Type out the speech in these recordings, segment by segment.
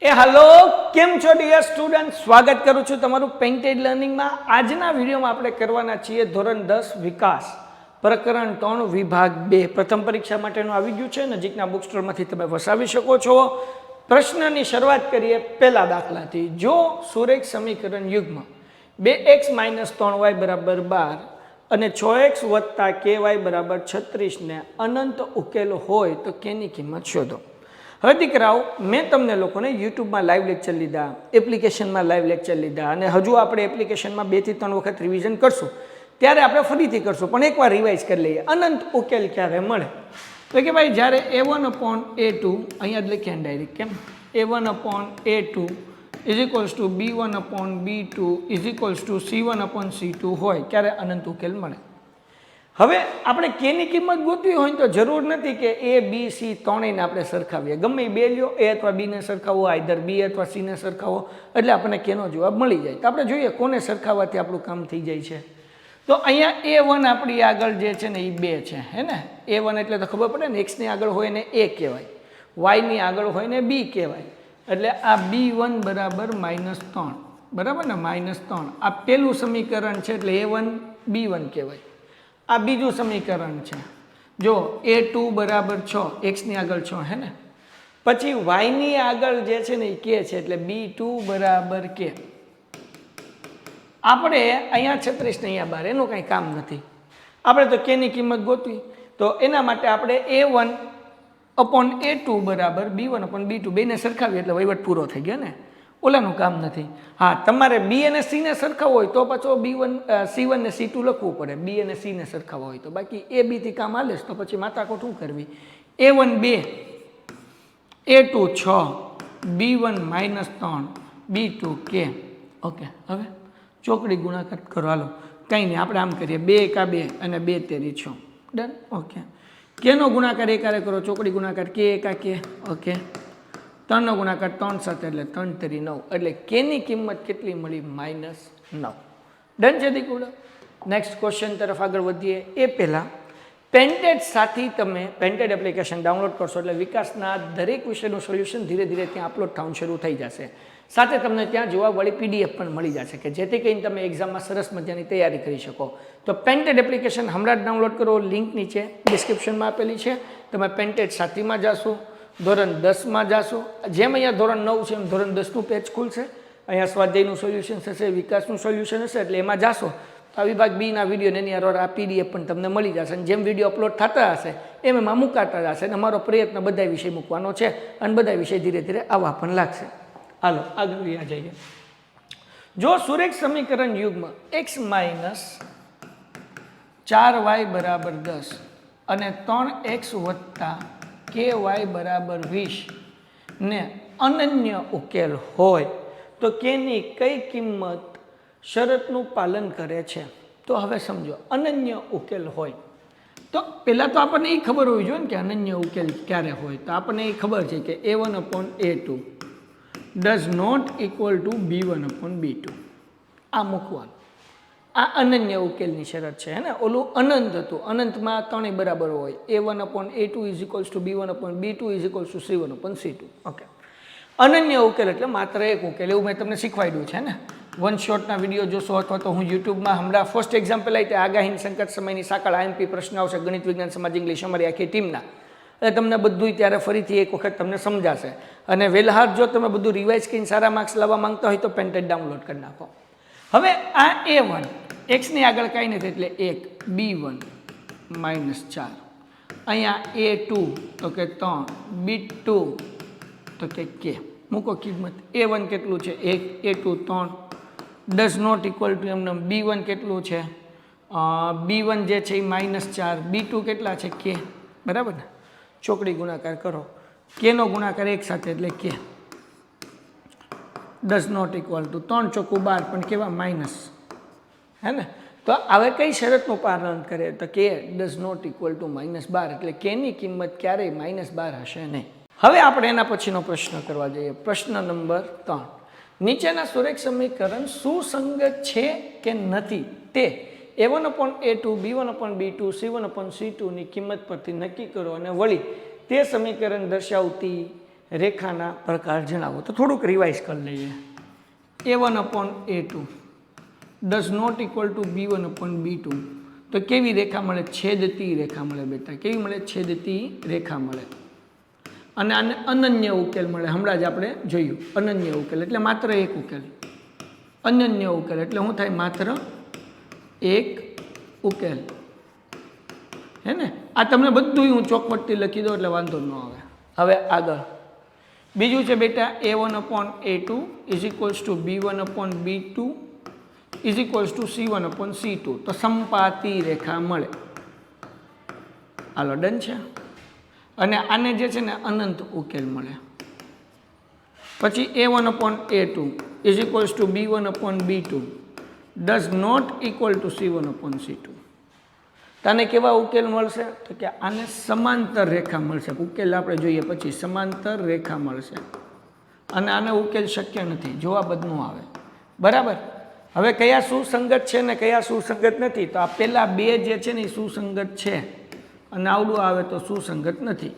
Hello केम छो dear student स्वागत करूँ छूँ तमारू पेंटेड लर्निंग में। आजना वीडियो में आपणे करवाना छीए धोरण 10 विकास प्रकरण 3 विभाग 2 प्रथम परीक्षा माटेनुं आवी गयुं छे। नजीकना बुक स्टोर मांथी तमे वसावी शको छो। प्रश्ननी शरूआत करीए पहेला दाखलाथी। जो सुरेख समीकरण युग्म 2x - 3y = 12 અને 6x + ky = 36 ने अनंत उकेल होय तो केनी किंमत शोधो। હવે દીકરાઓ મેં તમને લોકોને યુટ્યુબમાં લાઈવ લેક્ચર લીધા, એપ્લિકેશનમાં લાઈવ લેક્ચર લીધા અને હજુ આપણે એપ્લિકેશનમાં 2 થી 3 વખત રિવિઝન કરશું ત્યારે આપણે ફરીથી કરશું, પણ એકવાર રિવાઇઝ કરી લઈએ અનંત ઉકેલ ક્યારે મળે તો કે ભાઈ જ્યારે a1/a2 અહીંયા જ લખીએ ડાયરેક્ટ કેમ a1/a2 = b1/b2 = c1/c2 હોય ત્યારે અનંત ઉકેલ મળે। હવે આપણે કેની કિંમત ગોતવી હોય તો જરૂર નથી કે એ બી સી ત્રણેયને આપણે સરખાવીએ, ગમે બે લ્યો એ અથવા બીને સરખાવો, આઈધર બી અથવા સીને સરખાવો એટલે આપણને કેનો જવાબ મળી જાય। તો આપણે જોઈએ કોને સરખાવવાથી આપણું કામ થઈ જાય છે। તો અહીંયા a1 આપણી આગળ જે છે ને એ 2 છે, હે ને। a1 એટલે તો ખબર પડે ને, એક્સની આગળ હોય ને a કહેવાય, વાયની આગળ હોય ને બી કહેવાય, એટલે આ b1 = -3 બરાબર ને, -3 આ પહેલું સમીકરણ છે એટલે a1 b1 કહેવાય। આ બીજું સમીકરણ છે, જો a2 = 6 એક્સની આગળ 6 હે ને, પછી વાયની આગળ જે છે ને એ કે છે એટલે b2 = k। આપણે અહીંયા 36 ને અહીંયા 12 એનું કંઈ કામ નથી, આપણે તો કેની કિંમત ગોતવી તો એના માટે આપણે a1/a2 = b1/b2 બેને સરખાવીએ એટલે વહીવટ પૂરો થઈ ગયો ને, ઓલાનું કામ નથી। હા, તમારે બી અને સીને સરખાવવો હોય તો પાછો c1 ને c2 લખવું પડે, બી અને સીને સરખાવવા હોય તો, બાકી એ બીથી કામ હાલે તો પછી માથાકોટ શું કરવી। a1 2 a2 6 b1 -3 b2 k। Okay, હવે ચોકડી ગુણાકાર કરો, હાલો કંઈ નહીં, આપણે આમ કરીએ 2 × 2 અને 2 × 3 = 6 ડન। ઓકે, કેનો ગુણાકાર એકારે કરો, ચોકડી ગુણાકાર k × k। ઓકે, 3 નો ગુણાકાર 3 સાથે એટલે 3 × 3 = 9 એટલે કેની કિંમત કેટલી મળી -9 ડન છે દીકુડા। નેક્સ્ટ ક્વેશ્ચન તરફ આગળ વધીએ એ પહેલાં પેન્ટેડ સાથી તમે પેન્ટેડ એપ્લિકેશન ડાઉનલોડ કરશો એટલે વિકાસના દરેક વિષયનું સોલ્યુશન ધીરે ધીરે ત્યાં અપલોડ થવાનું શરૂ થઈ જશે, સાથે તમને ત્યાં જોવાવાળી પીડીએફ પણ મળી જશે કે જેથી કરીને તમે એક્ઝામમાં સરસ મજાની તૈયારી કરી શકો। તો પેન્ટેડ એપ્લિકેશન હમણાં જ ડાઉનલોડ કરો, લિંક નીચે ડિસ્ક્રિપ્શનમાં આપેલી છે। તમે પેન્ટેડ સાથીમાં જાશો, ધોરણ 10માં જાશો, જેમ અહીંયા ધોરણ 9 છે એમ ધોરણ 10નું પેજ ખુલશે, અહીંયા સ્વાધ્યાયનું સોલ્યુશન હશે, વિકાસનું સોલ્યુશન હશે, એટલે એમાં જાશો તો આ વિભાગ બીના વિડીયો એની અરોર આ પીડીએફ પણ તમને મળી જશે અને જેમ વિડીયો અપલોડ થતા હશે એમ એમાં મુકાતા જશે અને અમારો પ્રયત્ન બધા વિષય મૂકવાનો છે અને બધા વિષય ધીરે ધીરે આવવા પણ લાગશે। હાલો આગળ જઈએ। જો સુરેખ સમીકરણ યુગ્મ x - 4y = 10 અને 3x + ky = 20 ને અનન્ય ઉકેલ હોય તો કેની કઈ કિંમત શરતનું પાલન કરે છે। તો હવે સમજો, અનન્ય ઉકેલ હોય તો પહેલાં તો આપણને એ ખબર હોવી જોઈએ ને કે અનન્ય ઉકેલ ક્યારે હોય। તો આપણને એ ખબર છે કે a1/a2 does not equal to b1/b2 આ મૂકવાનું, આ અનન્ય ઉકેલની શરત છે, હે ને। ઓલું અનંત હતું, અનંતમાં ત્રણેય બરાબર હોય, a1/a2 = b1/b2 = c1/c2। ઓકે, અનન્ય ઉકેલ એટલે માત્ર એક ઉકેલ, એવું મેં તમને શીખવાડ્યું છે ને। વન શોટના વિડીયો જોશો અથવા તો હું યુટ્યુબમાં હમણાં ફર્સ્ટ એક્ઝામ્પલ આવી તે આગાહીની સંકટ સમયની સાંકળ આઈએમપી પ્રશ્ન આવશે, ગણિત વિજ્ઞાન સમાજ ઇંગ્લિશ અમારી આખી ટીમના, એટલે તમને બધું ત્યારે ફરીથી એક વખત તમને સમજાશે। અને વહેલા જો તમે બધું રિવાઇઝ કરીને સારા માર્ક્સ લાવવા માંગતા હોય તો પેન્ટેડ ડાઉનલોડ કરી નાખો। હવે આ a1 એક્સની આગળ કાંઈ નથી એટલે 1 b1 -4, અહીંયા a2 તો કે 3 b2 તો કે k મૂકો કિંમત। a1 કેટલું છે 1, a2 3, does not equal two એમને b1 કેટલું છે b1 જે છે એ -4, b2 કેટલા છે k બરાબર ને, ચોકડી ગુણાકાર કરો, કેનો ગુણાકાર એક સાથે એટલે k, does not equal to 3 × 4 = 12 પણ કેવા માઇનસ, હે ને। તો હવે કઈ શરતનું પાલન કરે તો કે ડઝ નોટ ઇક્વલ ટુ -12 એટલે કેની કિંમત ક્યારેય -12 હશે નહીં। હવે આપણે એના પછીનો પ્રશ્ન કરવા જઈએ। પ્રશ્ન નંબર 3, નીચેના સુરેખ સમીકરણ સુસંગત છે કે નથી તે a1/a2 b1/b2 c1/c2 ની કિંમત પરથી નક્કી કરો અને વળી તે સમીકરણ દર્શાવતી રેખાના પ્રકાર જણાવો. તો થોડુંક રિવાઇઝ કરી લઈએ. A1/A2 does not equal two B1/B2. તો કેવી રેખા મળે? છેદતી રેખા મળે બેટા. કેવી મળે? છેદતી રેખા મળે. અને આને અનન્ય ઉકેલ મળે. હમણાં જ આપણે જોયું અનન્ય ઉકેલ એટલે માત્ર એક ઉકેલ. અનન્ય ઉકેલ એટલે શું થાય? માત્ર એક ઉકેલ. હે ને? આ તમને બધું હું ચોખવટથી લખી દઉં એટલે વાંધો ન આવે. હવે આગળ બીજું છે બેટા A1/A2 is equals to B1/B2 is equals two C1/C2. તો સંપાતી રેખા મળે. હાલો ડન છે. અને આને જે છે ને અનંત ઉકેલ મળે. પછી A1/A2 is equals to B1/B2 does not equal to C1/C2. તને કેવા ઉકેલ મળશે? તો કે આને સમાંતર રેખા મળશે. ઉકેલ આપણે જોઈએ પછી. સમાંતર રેખા મળશે. અને આને ઉકેલ શક્ય નથી, જવાબ જ ન આવે. બરાબર. હવે કયા સુસંગત છે ને કયા સુસંગત નથી? તો આ પહેલા બે જે છે ને એ સુસંગત છે અને આવડું આવે તો સુસંગત નથી.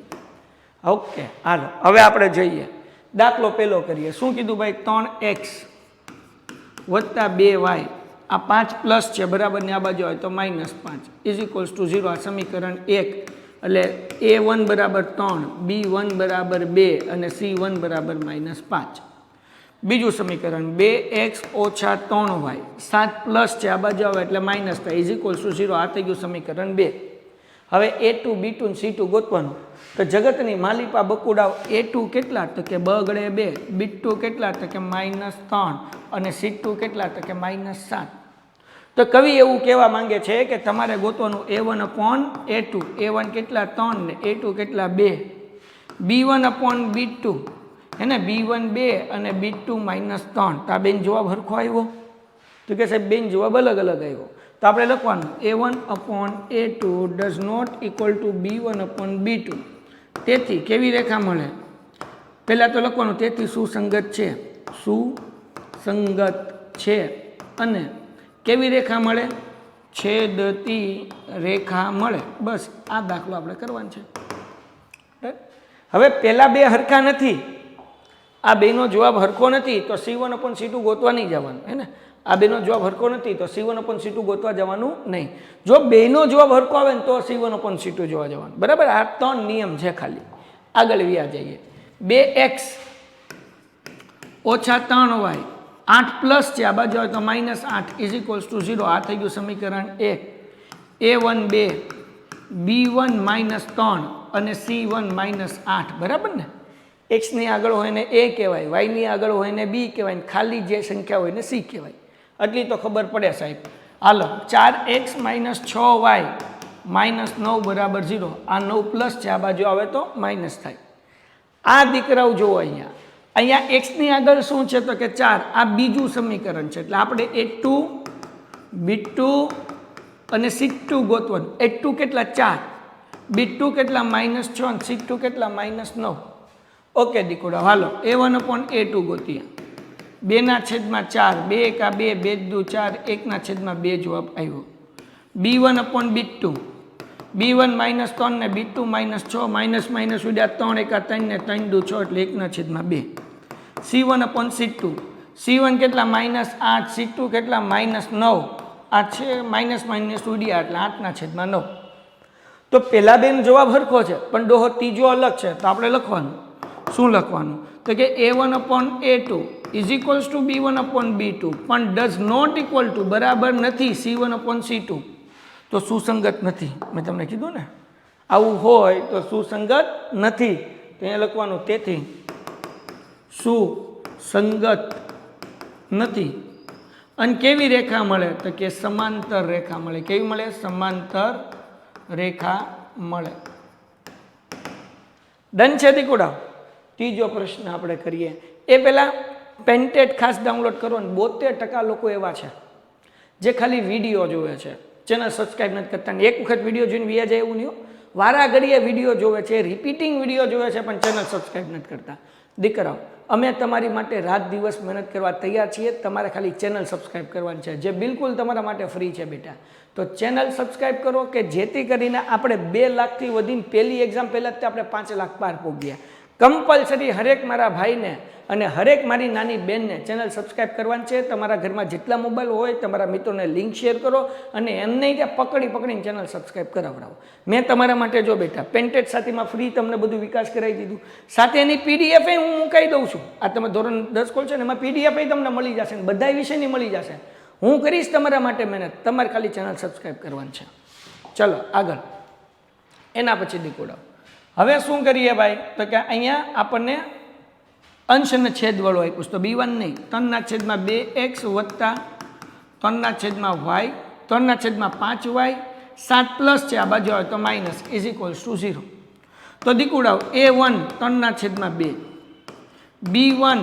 ઓકે હાલો હવે આપણે જોઈએ. દાખલો પહેલો કરીએ. શું કીધું ભાઈ? 3x વત્તા 2y. આ 5 પ્લસ છે બરાબર ને આ બાજુ આવે તો -5 ઇઝ ઇક્વલ્સ ટુ 0. આ સમીકરણ 1 એટલે A1 બરાબર 3, B1 બરાબર 2 અને C1 બરાબર -5. બીજું સમીકરણ 2x ઓછા 3y. 7 પ્લસ છે આ બાજુ આવે એટલે માઇનસ થાય ઇઝ ઇક્વલ્સ ટુ 0. આ થઈ ગયું સમીકરણ 2. હવે A2, B2 અને C2 ગોતવાનું. તો જગતની માલિપા બકુડાવ. A2 કેટલા? તો કે બગડે 2. B2 કેટલા? તો કે -3 અને C2 કેટલા? તો કે -7. તો કવિ એવું કહેવા માંગે છે કે તમારે ગોતવાનું A1/A2. A1 કેટલા? 3 ને A2 કેટલા? 2. B1/B2 હે ને? B1 2 અને B2 -3. તો આ બેન જવાબ સરખો આવ્યો? તો કે સાહેબ બેન જવાબ અલગ અલગ આવ્યો. તો આપણે લખવાનું A1/A2 does not equal two B1/B2. તેથી કેવી રેખા મળે? પહેલાં તો લખવાનું તેથી સુસંગત છે. સુસંગત છે. અને કેવી રેખા મળે? છેદતી રેખા મળે. બસ આ દાખલો આપણે કરવાનો છે. હવે પહેલા બે હરખા નથી. આ બેનો જવાબ હરખો નથી તો C1/C2 ગોતવા નહીં જવાનું. હે ને? આ બેનો જવાબ હરખો નથી તો C1/C2 ગોતવા જવાનું નહીં. જો બેનો જવાબ હરખો આવે ને તો C1/C2 જોવા જવાનું. બરાબર. આ 3 નિયમ છે ખાલી. આગળ વ્યા જઈએ. 2x ઓછા 3y. 8 પ્લસ છે આ બાજુ આવે તો -8 ઇઝ ઇક્વલ્સ ટુ 0. આ થઈ ગયું સમીકરણ 1. A1 2, B1 -3 અને C1 -8. બરાબર ને? x ની આગળ હોય ને a કહેવાય, y ની આગળ હોય ને b કહેવાય, ખાલી જે સંખ્યા હોય ને c કહેવાય. એટલી તો ખબર પડે સાહેબ. હાલો 4x - 6y -9 બરાબર 0. આ 9 પ્લસ છે આ બાજુ આવે તો માઇનસ થાય. આ દીકરાઓ જુઓ અહીંયા. અહીંયા x ની આગળ શું છે તો કે 4. આ બીજું સમીકરણ છે એટલે આપણે A2, B2 અને C2 ગોતવાનું. A2 કેટલા? 4. B2 કેટલા? -6 અને C2 કેટલા? -9. ઓકે દીકરા હાલો A1/A2 ગોતીએ. 2/4 2 1 2 2 2 4 1/2 જવાબ આવ્યો. B1/B2 B1 -3 ને B2 -6 માઇનસ ઉડ્યા 3 1 3 ને 3 2 6 એટલે 1/2. C1/C2 C1 કેટલા? -8 C2 કેટલા? -9. આ છે માઇનસ ઉડ્યા એટલે 8/9. તો પહેલા બેનો જવાબ સરખો છે પણ ડોહો ત્રીજો અલગ છે તો આપણે લખવાનું. શું લખવાનું? તો કે A1/A2 is equals to B1/B2 પણ ડઝ નોટ ઇક્વલ ટુ બરાબર નથી C1/C2. તો સુસંગત નથી. મેં તમને કીધું ને આવું હોય તો સુસંગત નથી. તો અહીંયા લખવાનું તેથી સુસંગત નથી. અને કેવી રેખા મળે? તો કે સમાંતર રેખા મળે. કેવી મળે? સમાંતર રેખા મળે. ડન છે દીકુડા? ત્રીજો પ્રશ્ન આપણે કરીએ. એ પહેલાં પેન્ટેડ ખાસ ડાઉનલોડ કરો ને 72% લોકો એવા છે જે ખાલી વિડીયો જોવે છે, ચેનલ સબસ્ક્રાઈબ નથી કરતા. એક વખત વિડીયો જોઈને વ્યા જાય એવું નહીં. વારા ઘડીએ વિડીયો જોવે છે, રિપીટિંગ વિડીયો જોવે છે પણ ચેનલ સબસ્ક્રાઈબ નથી કરતા. દીકરાઓ અમે તમારી માટે રાત દિવસ મહેનત કરવા તૈયાર છીએ. તમારે ખાલી ચેનલ સબસ્ક્રાઈબ કરવાની છે જે બિલકુલ તમારા માટે ફ્રી છે બેટા. તો ચેનલ સબસ્ક્રાઈબ કરો કે જેથી કરીને આપણે 2 લાખથી વધીને પહેલી એક્ઝામ પહેલાં જ આપણે 5 લાખ પાર પહોંચ્યા. કમ્પલસરી હરેક મારા ભાઈને અને હરેક મારી નાની બેનને ચેનલ સબસ્ક્રાઈબ કરવાની છે. તમારા ઘરમાં જેટલા મોબાઈલ હોય તમારા મિત્રોને લિંક શેર કરો અને એમને ત્યાં પકડીને ચેનલ સબસ્ક્રાઈબ કરાવડાવો. મેં તમારા માટે જો બેટા પેન્ટેડ સાથીમાં ફ્રી તમને બધું વિકાસ કરાવી દીધું. સાથે એની પીડીએફ હું મુકાઈ દઉં છું. આ તમે ધોરણ 10 ખોલશો ને એમાં પીડીએફ તમને મળી જશે ને બધા વિષયની મળી જશે. હું કરીશ તમારા માટે મહેનત. તમારે ખાલી ચેનલ સબસ્ક્રાઈબ કરવાની છે. ચલો આગળ. એના પછી દીકોડાઓ. હવે શું કરીએ ભાઈ તો કે અહીંયા આપણને અંશ અને છેદવાળો આપ્યું છે. તો b1 નહીં 3/2x વત્તા 3/y 3/5y 7 પ્લસ છે આ બાજુ આવે તો માઇનસ ઇઝ ઇક્વલ્સ ટુ 0. તો દીકુડાઓ a1 3/2 b1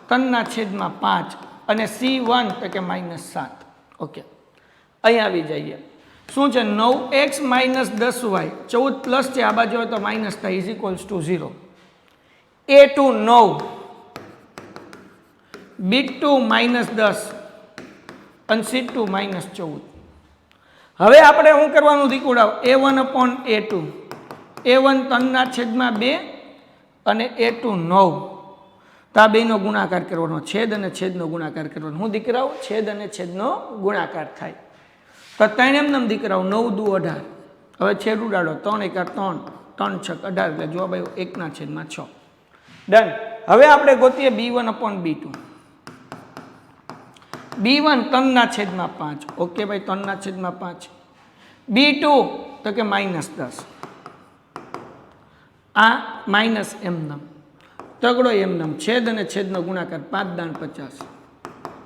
3/5 અને c1 તો કે -7. ઓકે અહીં આવી જઈએ. શું છે 9x - 10y 14 પ્લસ છે આ બાજુ આવે તો માઇનસ થાય is equals two 0. a2 9 b2 -10 અને c2 -14. હવે આપણે શું કરવાનું દીકુડાવ a1/a2 a1 3/2 અને a2 9 તો આ બેનો ગુણાકાર કરવાનો. છેદ અને છેદનો ગુણાકાર કરવાનો. હું દીકરાઓ છેદ અને છેદનો ગુણાકાર થાય તો 3 એમ દીકરાઓ 9 દુ 18. હવે છેદ ઉડાડો 3 × 3 3 × 6 18 એટલે જવાબ આવ્યો 1/6. ડન. હવે આપણે ગોતીએ b1/b2 b1 3/5. ઓકે ભાઈ 3/5. b2 તો કે -10. આ માઇનસ એમનમ તગડો એમનમ છેદ અને છેદનો ગુણાકાર 5×50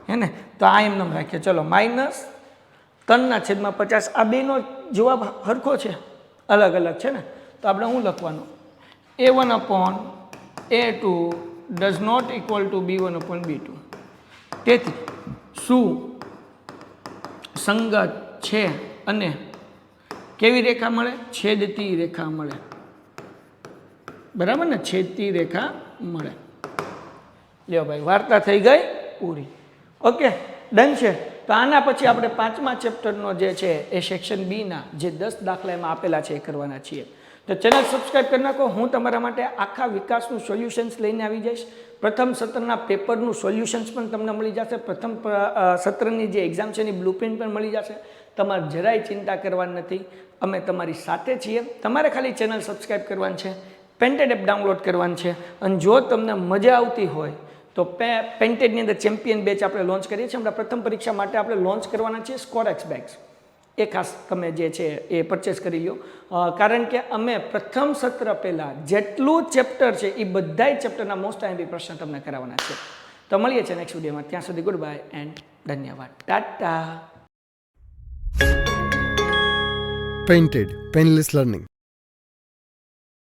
હે ને. તો આ એમનમ રાખીએ. ચલો -3/50. આ બેનો જવાબ સરખો છે અલગ અલગ છે ને. તો આપણે શું લખવાનું a1/a2 does not equal to b1/b2. તેથી શું સંગત છે અને કેવી રેખા મળે? છેદતી રેખા મળે. બરાબર ને છેદતી રેખા મળે. લ્યો ભાઈ વાર્તા થઈ ગઈ પૂરી. ઓકે ડન છે. તો આના પછી આપણે 5મા ચેપ્ટરનો જે છે એ સેક્શન બીના જે 10 દાખલા એમાં આપેલા છે એ કરવાના છીએ. તો ચેનલ સબસ્ક્રાઈબ કરી નાખો. હું તમારા માટે આખા વિકાસનું સોલ્યુશન્સ લઈને આવી જઈશ. પ્રથમ સત્રના પેપરનું સોલ્યુશન્સ પણ તમને મળી જશે. પ્રથમ સત્રની જે એક્ઝામ છે એની બ્લુપ્રિન્ટ પણ મળી જશે. તમારે જરાય ચિંતા કરવાની નથી. અમે તમારી સાથે છીએ. તમારે ખાલી ચેનલ સબસ્ક્રાઈબ કરવાની છે, પેન્ટેડ એપ ડાઉનલોડ કરવાની છે. અને જો તમને મજા આવતી હોય તો પેન્ટેડની અંદર ચેમ્પિયન બેચ આપણે લોન્ચ કરીએ છીએ. હમણાં પ્રથમ પરીક્ષા માટે આપણે લોન્ચ કરવાના છીએ સ્કોરેક્સ બેગ્સ. એ ખાસ તમે જે છે એ પરચેસ કરી લો. કારણ કે અમે પ્રથમ સત્ર પહેલાં જેટલું ચેપ્ટર છે એ બધાય ચેપ્ટરના મોસ્ટ આઈએમપી પ્રશ્ન તમને કરાવવાના છે. તો મળીએ છીએ નેક્સ્ટ વિડીયોમાં. ત્યાં સુધી ગુડ બાય એન્ડ ધન્યવાદ. ટાટા. Painted Painless Learning.